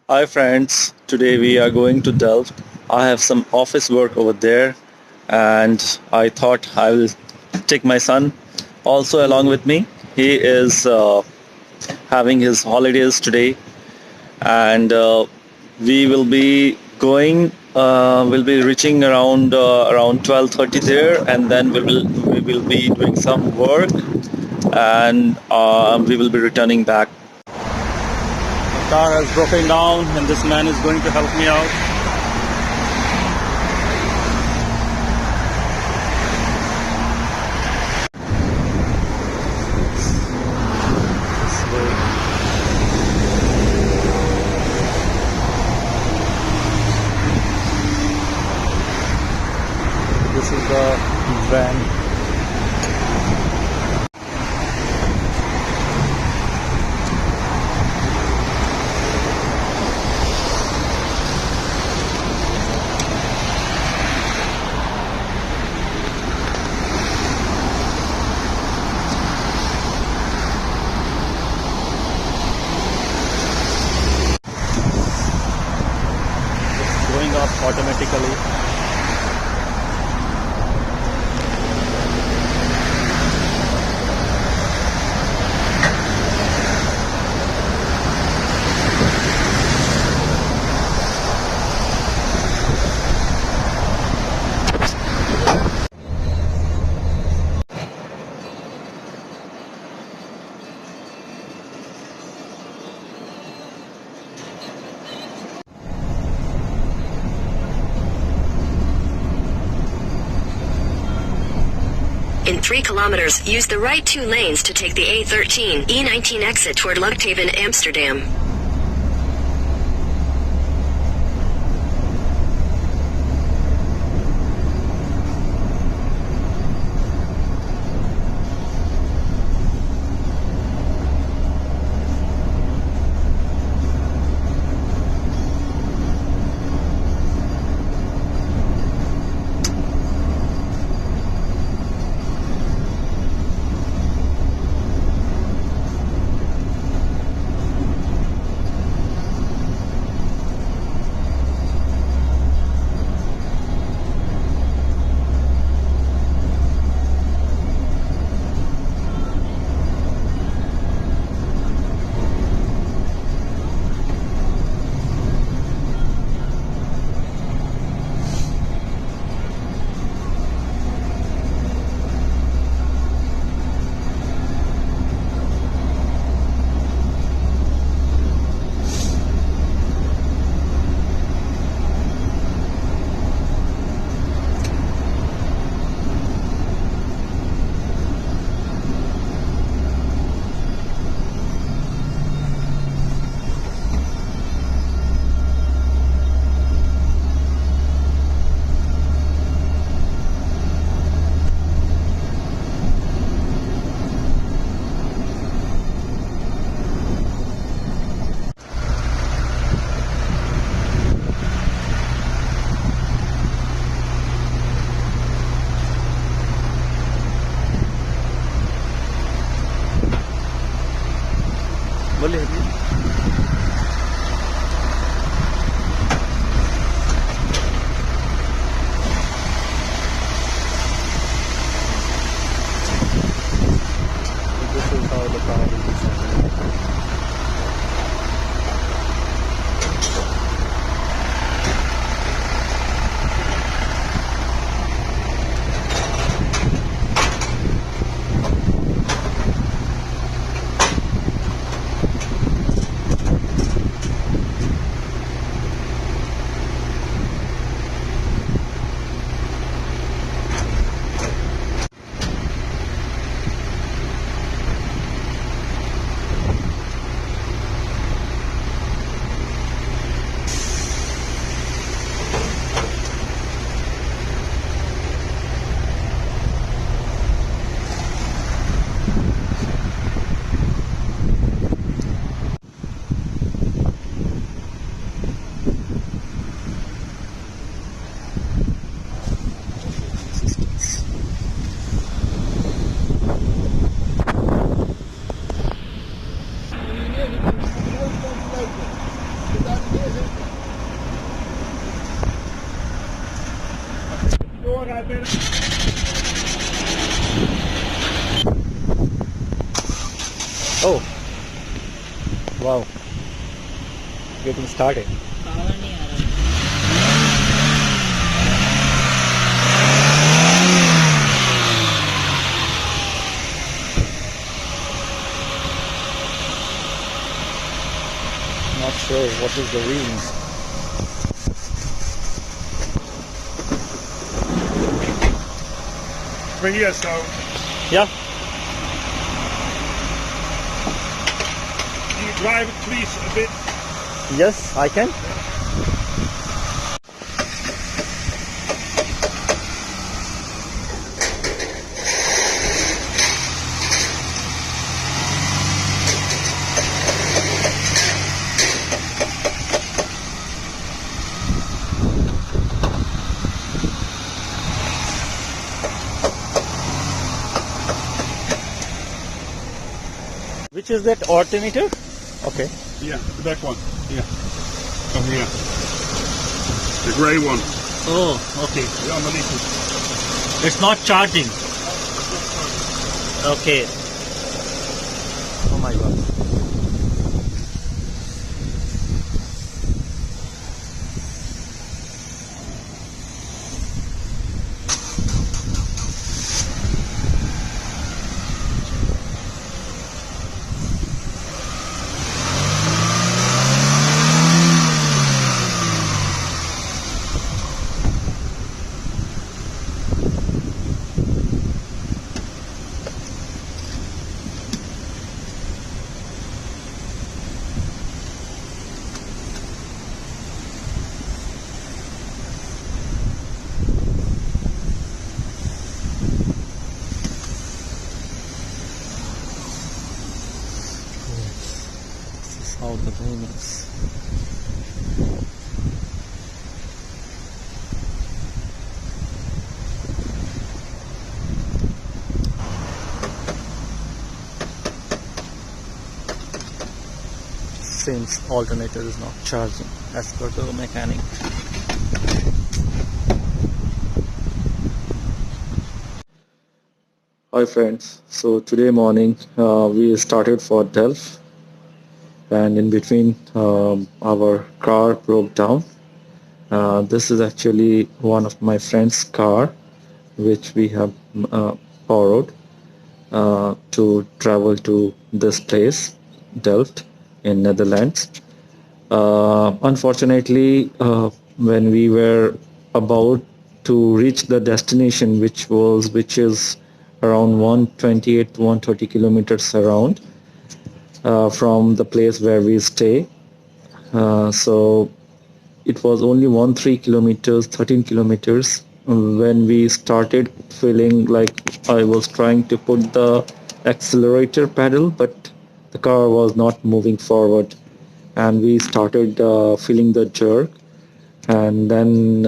Hi friends, today we are going to Delft. I have some office work over there and I thought I will take my son also along with me. He is having his holidays today and we will be going we'll be reaching around 12:30 there, and then we will be doing some work, and we will be returning back. The car has broken down and this man is going to help me out. This is the van. It's going up automatically. In 3 kilometers, use the right 2 lanes to take the A13, E19 exit toward Luchthaven, Amsterdam. Oh, wow. Getting started. Not sure what is the reason. Right here, so Yeah. can you drive it please a bit? Yes, I can. Which is that alternator? Okay. Yeah, the back one. Yeah. Over here. The grey one. Oh, okay. Yeah, underneath it. It's not charging. Okay. Oh my god. How the room is. Seems alternator is not charging as per the mechanic. Hi friends, so today morning we started for Delft, and in between our car broke down. This is actually one of my friend's car which we have borrowed to travel to this place, Delft in Netherlands. Unfortunately, when we were about to reach the destination, which is around 128 to 130 kilometers around from the place where we stay, so it was only 13 kilometers when we started feeling like I was trying to put the accelerator pedal, but the car was not moving forward, and we started feeling the jerk. And then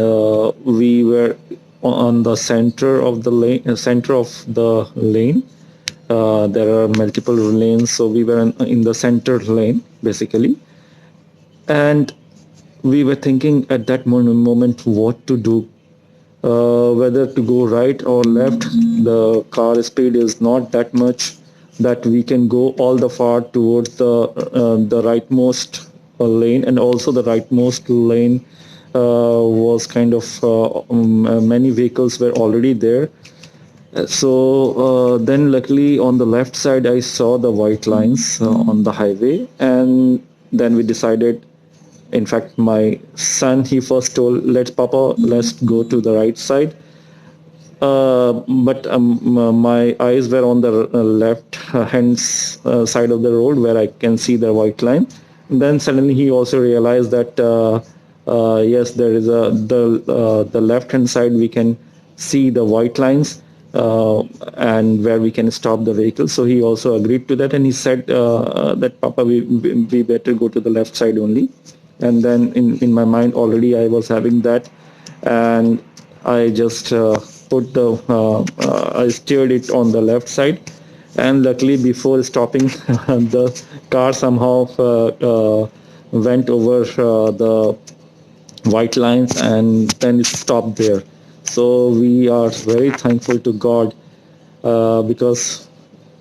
we were on the center of the lane. There are multiple lanes, so we were in the center lane basically, and we were thinking at that moment what to do, whether to go right or left. The car speed is not that much that we can go all the far towards the rightmost lane, and also the rightmost lane was kind of many vehicles were already there. So then luckily on the left side I saw the white lines on the highway, and then we decided, in fact my son, he first told, let's go to the right side. But my eyes were on the left hand side of the road where I can see the white line. And then suddenly he also realized that yes, there is the left hand side we can see the white lines, and where we can stop the vehicle. So he also agreed to that, and he said that Papa, we better go to the left side only. And then in my mind already I was having that, and I just I steered it on the left side, and luckily before stopping the car somehow went over the white lines, and then it stopped there. So we are very thankful to God, because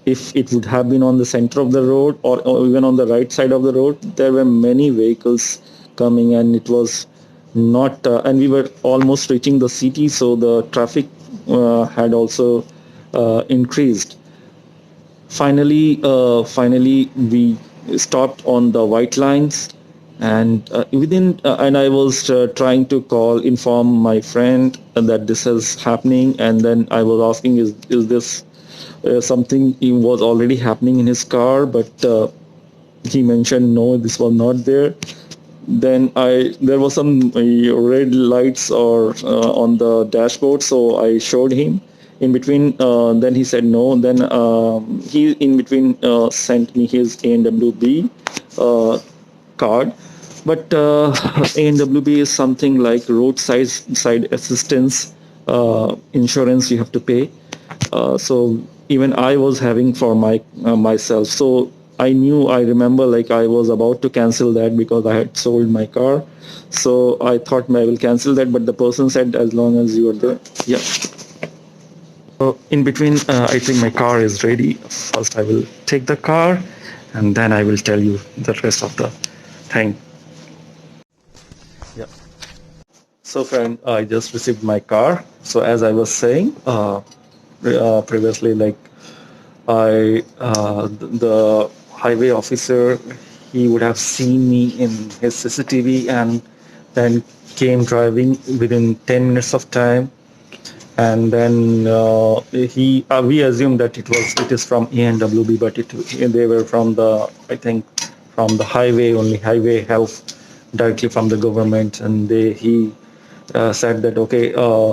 if it would have been on the center of the road, or even on the right side of the road, there were many vehicles coming, and it was not, and we were almost reaching the city, so the traffic had also increased. Finally, we stopped on the white lines, and and I was trying to inform my friend that this is happening, and then I was asking, is this something he was already happening in his car? But he mentioned no, this was not there. Then there was some red lights or on the dashboard, so I showed him. In between, then he said no. Then he in between sent me his ANWB card. But ANWB is something like roadside side assistance insurance you have to pay. So even I was having for myself. So I remember, like, I was about to cancel that because I had sold my car. So I thought I will cancel that, but the person said as long as you are there, yeah. So in between, I think my car is ready. First, I will take the car, and then I will tell you the rest of the thing. Yeah. So, friend, I just received my car. So, as I was saying previously, like, the highway officer, he would have seen me in his CCTV, and then came driving within 10 minutes of time. And then we assumed that it is from ANWB, but they were from the, I think, from the highway, only highway help, directly from the government. And he said that, okay,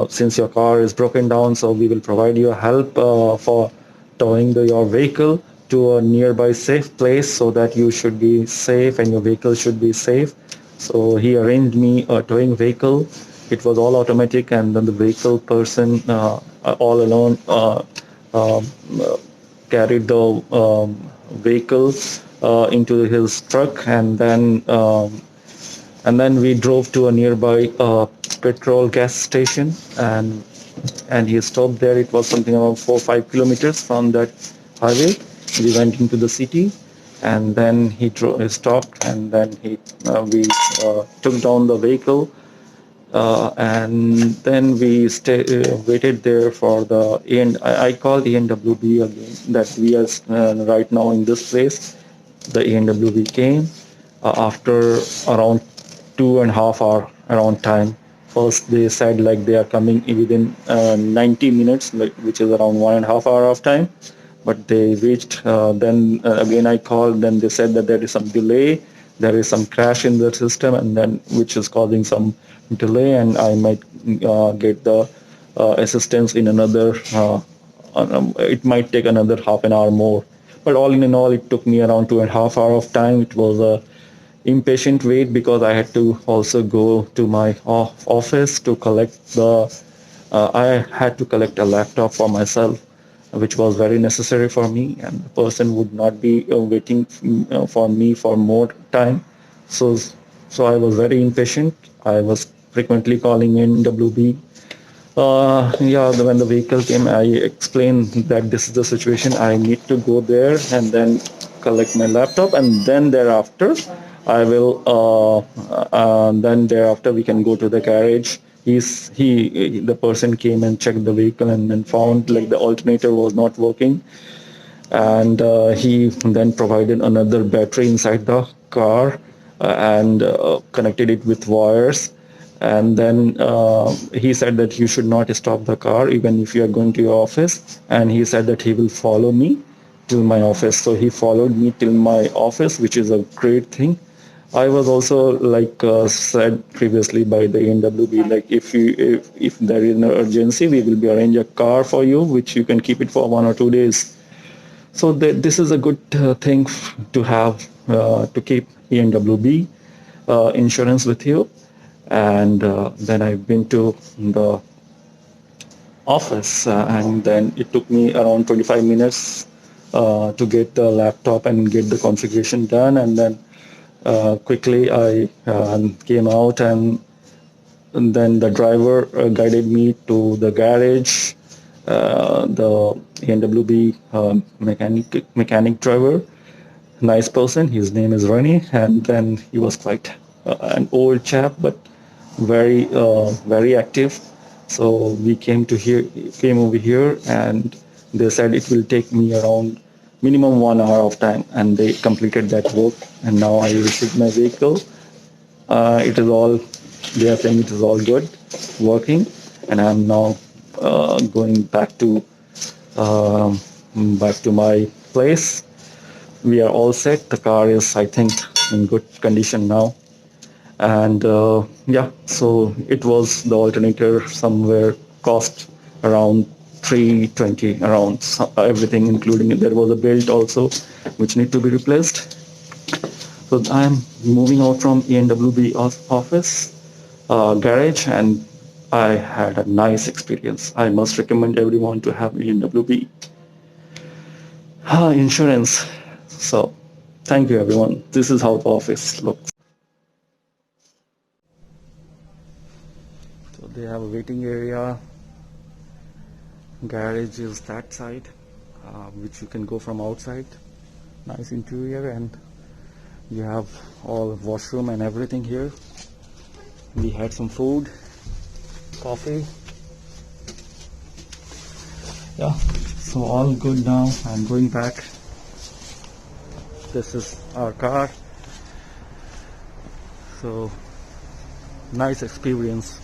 since your car is broken down, so we will provide you help for towing your vehicle to a nearby safe place, so that you should be safe and your vehicle should be safe. So he arranged me a towing vehicle. It was all automatic, and then the vehicle person all alone um, uh, carried the vehicle into his truck, and then we drove to a nearby petrol gas station, and he stopped there. It was something around 4 or 5 kilometers from that highway. We went into the city, and then he stopped, and then we took down the vehicle, and then we waited there for the and I called ANWB again, that we are right now in this place. The ANWB came after around 2.5 hour around time. First they said like they are coming within 90 minutes, like, which is around 1.5 hour of time. But they reached, then again I called, then they said that there is some delay, there is some crash in the system, and then which is causing some delay, and I might get the assistance in another, it might take another half an hour more. But all in all, it took me around 2.5 hour of time. It was a impatient wait, because I had to also go to my office to collect I had to collect a laptop for myself, which was very necessary for me, and the person would not be waiting for me for more time. So, so I was very impatient. I was frequently calling in WB. Yeah, when the vehicle came, I explained that this is the situation. I need to go there and then collect my laptop, and then thereafter, I will. Then thereafter, we can go to the garage. The person came and checked the vehicle, and then found like the alternator was not working, and he then provided another battery inside the car, and connected it with wires. And then he said that you should not stop the car even if you are going to your office, and he said that he will follow me to my office. So he followed me till my office, which is a great thing. I was also, like said previously by the NWB, like if there is an urgency, we will be arrange a car for you, which you can keep it for 1 or 2 days. So this is a good thing to have, to keep ENWB insurance with you. And then I've been to the office, and then it took me around 25 minutes to get the laptop and get the configuration done. And then quickly I came out, and And then the driver guided me to the garage. The ANWB mechanic driver, nice person. His name is Rani, and then he was quite an old chap, but very active. So we came over here, and they said it will take me around minimum 1 hour of time, and they completed that work. And now I received my vehicle. It is all, they are saying it is all good, working, and I'm now going um, back to my place. We are all set. The car is, I think, in good condition now. And yeah, so it was the alternator somewhere cost around 320, around everything, including there was a belt also which need to be replaced. So I'm moving out from ANWB office garage, and I had a nice experience. I must recommend everyone to have ANWB insurance. So thank you, everyone. This is how the office looks. So they have a waiting area. Garage is that side, which you can go from outside. Nice interior, and you have all washroom and everything here. We had some food, coffee. Yeah, so all good now. I'm going back. This is our car. So nice experience.